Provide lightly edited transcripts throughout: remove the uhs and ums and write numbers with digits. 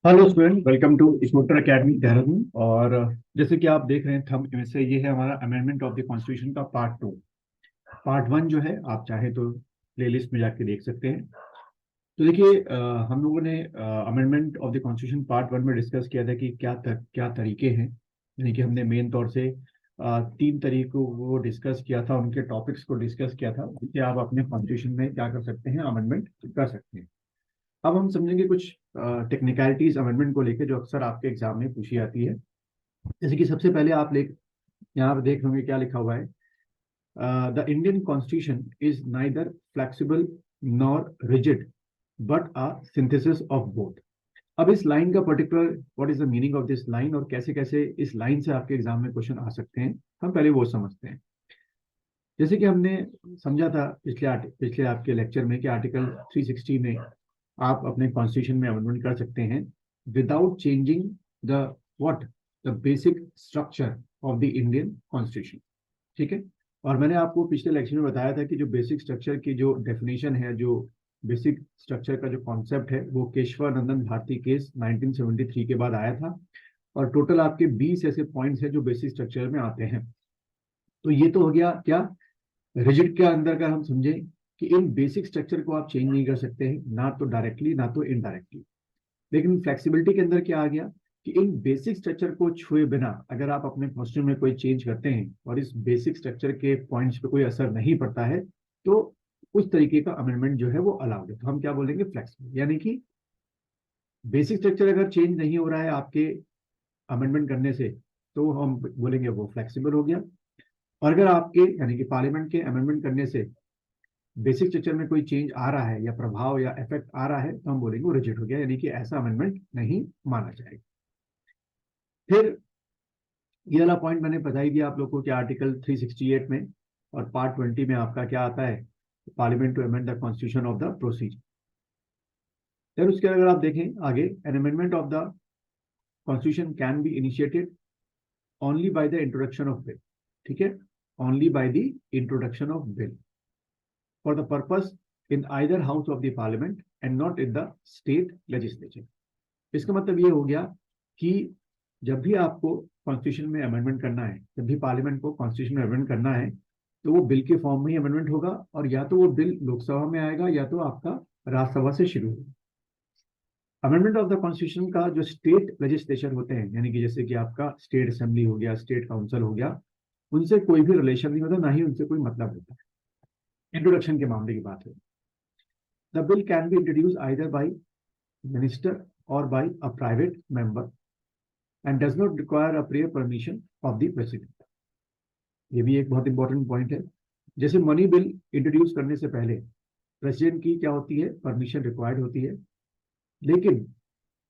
Hello student, welcome to Smooter academy Dehradun. और जैसे कि आप देख रहे हैं थंब में से, ये है हमारा अमेंडमेंट ऑफ द कॉन्स्टिट्यूशन का पार्ट टू। पार्ट वन जो है आप चाहे तो प्लेलिस्ट में जाके देख सकते हैं। तो देखिए, हम लोगों ने amendment of the constitution part one में डिस्कस किया था कि क्या तरीके हैं। यानी कि हमने मेन तौर से तीन तरीकों को डिस्कस किया था, उनके टॉपिक्स को डिस्कस किया था जिससे आप अपने कॉन्स्टिट्यूशन में क्या कर सकते हैं, अमेंडमेंट कर सकते हैं। अब हम समझेंगे कुछ टेक्निकलिटीज अमेंडमेंट को लेकर जो अक्सर आपके एग्जाम में पूछी जाती है। जैसे कि सबसे पहले आप यहाँ पर देख होंगे क्या लिखा हुआ है। The Indian constitution is neither flexible nor rigid but a synthesis of both. अब इस लाइन का particular what is the meaning of this line और कैसे कैसे इस लाइन से आपके एग्जाम में क्वेश्चन आ सकते हैं, हम पहले वो समझते हैं। जैसे कि हमने समझा था पिछले आपके लेक्चर में कि आर्टिकल 360 में आप अपने कॉन्स्टिट्यूशन में अमेंडमेंट कर सकते हैं without changing the what the basic structure of the Indian constitution. ठीक है। और मैंने आपको पिछले लेक्चर में बताया था कि जो बेसिक स्ट्रक्चर की जो डेफिनेशन है, जो बेसिक स्ट्रक्चर का जो कॉन्सेप्ट है, वो केशवानंदन भारती केस 1973 के बाद आया था। और टोटल आपके 20 ऐसे पॉइंट्स हैं जो बेसिक स्ट्रक्चर में आते हैं। तो ये तो हो गया क्या, रिजिड के अंदर का हम समझे कि इन बेसिक स्ट्रक्चर को आप चेंज नहीं कर सकते हैं, ना तो डायरेक्टली ना तो इनडायरेक्टली। लेकिन फ्लेक्सिबिलिटी के अंदर क्या आ गया कि इन बेसिक स्ट्रक्चर को छुए बिना अगर आप अपने कॉस्ट्यूम में कोई चेंज करते हैं और इस बेसिक स्ट्रक्चर के पॉइंट्स पे कोई असर नहीं पड़ता है, तो उस तरीके का अमेंडमेंट जो है वो अलाउड है। तो हम क्या बोलेंगे, फ्लेक्सिबल। यानी कि बेसिक स्ट्रक्चर अगर चेंज नहीं हो रहा है आपके अमेंडमेंट करने से, तो हम बोलेंगे वो फ्लेक्सिबल हो गया। और अगर आपके यानी कि पार्लियामेंट के अमेंडमेंट करने से बेसिक स्ट्रक्चर में कोई चेंज आ रहा है या प्रभाव या इफेक्ट आ रहा है, तो हम बोलेंगे वो रिजेक्ट हो गया, यानी कि ऐसा अमेंडमेंट नहीं माना जाएगा। फिर ये वाला पॉइंट मैंने बता ही दिया आप लोग को कि आर्टिकल 368 में और पार्ट 20 में आपका क्या आता है, parliament to amend the constitution of the procedure. फिर उसके अगर आप देखें आगे, an amendment of the constitution can be initiated only by the introduction of bill. ठीक है, only by the introduction of bill for the purpose in either house of the parliament and not in the state legislature. इसका मतलब ये हो गया कि जब भी आपको कॉन्स्टिट्यूशन में अमेंडमेंट करना है, जब भी पार्लियामेंट को कॉन्स्टिट्यूशन में अमेंडमेंट करना है, तो वो बिल के फॉर्म में ही अमेंडमेंट होगा, और या तो वो बिल लोकसभा में आएगा या तो आपका राज्यसभा से शुरू होगा। अमेंडमेंट ऑफ द कॉन्स्टिट्यूशन का जो स्टेट लेजिस्लेचर होते हैं, यानी कि जैसे कि आपका स्टेट असेंबली हो गया, स्टेट काउंसिल हो गया, उनसे कोई भी रिलेशन नहीं होता, ना ही उनसे कोई मतलब होता है। इंट्रोडक्शन के मामले की बात है, the bill can be introduce either by minister or by a private member and does not require a prior permission of the president। ये भी एक बहुत इंपॉर्टेंट पॉइंट है। जैसे मनी बिल इंट्रोड्यूस करने से पहले प्रेसिडेंट की क्या होती है, परमिशन रिक्वायर्ड होती है। लेकिन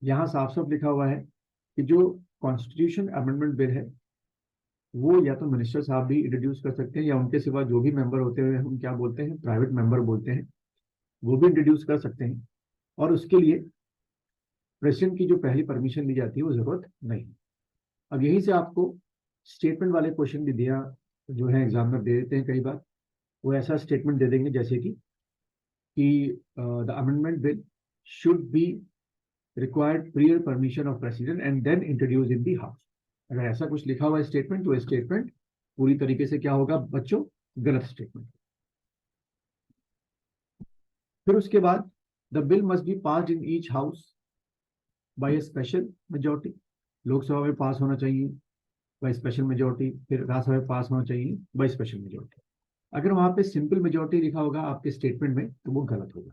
यहाँ साफ साफ लिखा हुआ है कि जो कॉन्स्टिट्यूशन अमेंडमेंट बिल है, वो या तो मिनिस्टर साहब भी इंट्रोड्यूस कर सकते हैं, या उनके सिवा जो भी मेंबर होते हैं, हम क्या बोलते हैं, प्राइवेट मेंबर बोलते हैं, वो भी इंट्रोड्यूस कर सकते हैं। और उसके लिए प्रेसिडेंट की जो पहली परमिशन ली जाती है वो जरूरत नहीं। अब यहीं से आपको स्टेटमेंट वाले क्वेश्चन भी दिया जो है एग्जामिनर दे देते हैं कई बार। वो ऐसा स्टेटमेंट दे देंगे जैसे कि the amendment bill should be required prior permission of president and then introduce in the house. अगर ऐसा कुछ लिखा हुआ है स्टेटमेंट, तो स्टेटमेंट पूरी तरीके से क्या होगा बच्चों, गलत स्टेटमेंट। फिर उसके बाद the bill must be passed in each house by A special majority. Lok Sabha में पास होना चाहिए बाय स्पेशल मेजोरिटी, फिर राज्यसभा में पास होना चाहिए बाय स्पेशल मेजोरिटी। अगर वहां पे सिंपल मेजोरिटी लिखा होगा आपके स्टेटमेंट में, तो वो गलत होगा।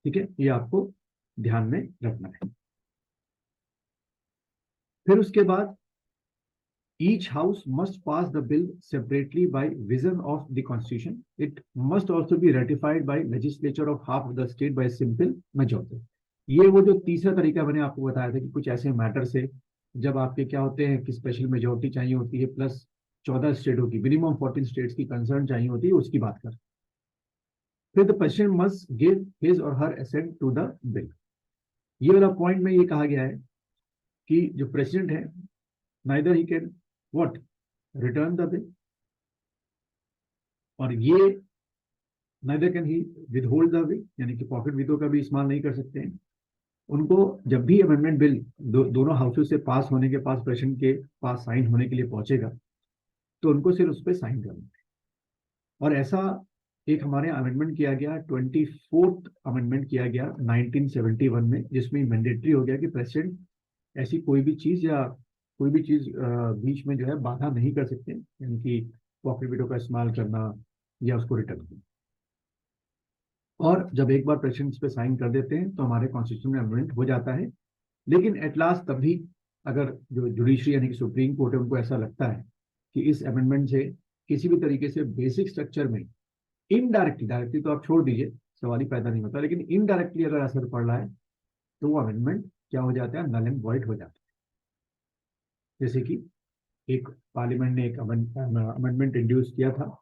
ठीक है, ये आपको ध्यान में रखना है। फिर उसके बाद each house must pass the bill separately by vision of the constitution. It must also be ratified by legislature of half of the state by simple majority। ये वो जो तीसरा तरीका मैंने आपको बताया था कि कुछ ऐसे मैटर से जब आपके क्या होते हैं कि स्पेशल मेजोरिटी चाहिए होती है, प्लस 14 स्टेटों की, मिनिमम 14 स्टेट्स की कंसर्न चाहिए होती है, उसकी बात कर। फिर the president must give his और हर असेंट टू द बिल। ये वाला पॉइंट में ये कहा गया है कि जो प्रेसिडेंट है, neither he can what return the bill, और ये neither can he with hold the bill, यानी कि पॉकेट विदो का भी इस्तेमाल नहीं कर सकते हैं, उनको जब भी अमेंडमेंट बिल दोनों हाउसेस से पास होने के पास प्रेसिडेंट के पास साइन होने के लिए पहुंचेगा, तो उनको सिर्फ उस पर साइन करना है। और ऐसा एक हमारे अमेंडमेंट किया गया, 24th अमेंडमेंट किया गया 1971 में, जिसमें मैंडेटरी हो गया कि प्रेसिडेंट ऐसी कोई भी चीज या कोई भी चीज बीच में जो है बाधा नहीं कर सकते, यानी कि पॉकेट वीटो का इस्तेमाल करना या उसको रिटर्न करना। और जब एक बार प्रेसिडेंट इस पे साइन कर देते हैं तो हमारे कॉन्स्टिट्यूशन में अमेंडमेंट हो जाता है। लेकिन एट लास्ट तब भी अगर जो जुडिशरी यानी कि सुप्रीम कोर्ट है उनको ऐसा लगता है कि इस अमेंडमेंट से किसी भी तरीके से बेसिक स्ट्रक्चर में इनडायरेक्टली, डायरेक्टली तो आप छोड़ दीजिए, सवाल ही पैदा नहीं होता, लेकिन इनडायरेक्टली अगर असर पड़ रहा है तो वो अमेंडमेंट क्या हो जाता है, नल एंड वॉइड हो जाता है। जैसे कि एक पार्लियामेंट ने एक अमेंडमेंट इंट्रोड्यूस किया था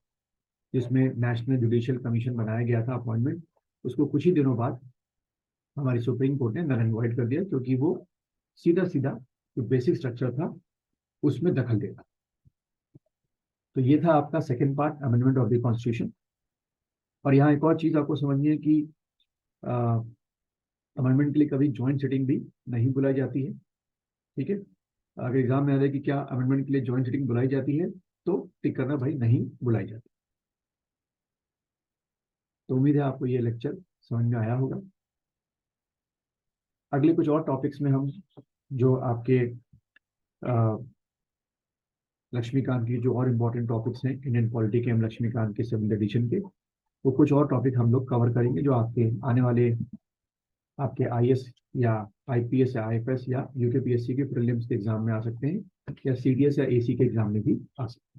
जिसमें नेशनल जुडिशियल कमीशन बनाया गया था, अपॉइंटमेंट, उसको कुछ ही दिनों बाद हमारी सुप्रीम कोर्ट ने नल एंड वॉइड कर दिया, क्योंकि वो सीधा सीधा जो बेसिक स्ट्रक्चर था उसमें दखल देता। तो ये था आपका second part, amendment of the constitution. और यहाँ एक और चीज आपको समझनी है कि अमेंडमेंट के लिए कभी ज्वाइंट सिटिंग भी नहीं बुलाई जाती है। ठीक है, अगर एग्जाम में आ जाए कि क्या अमेंडमेंट के लिए ज्वाइंट सिटिंग बुलाई जाती है, तो टिक करना भाई, नहीं बुलाई जाती। तो उम्मीद है आपको ये लेक्चर समझ में आया होगा। अगले कुछ और टॉपिक्स में हम जो आपके लक्ष्मीकांत की जो और इम्पोर्टेंट टॉपिक्स हैं इंडियन पॉलिटी के, हम लक्ष्मीकांत के सेवंथ एडिशन के, वो कुछ और टॉपिक हम लोग कवर करेंगे जो आपके आने वाले आपके आईएएस या आईपीएस या आईएफएस या यूकेपीएससी के प्रीलिम्स के एग्जाम में आ सकते हैं, या सीडीएस या एसी के एग्जाम में भी आ सकते हैं।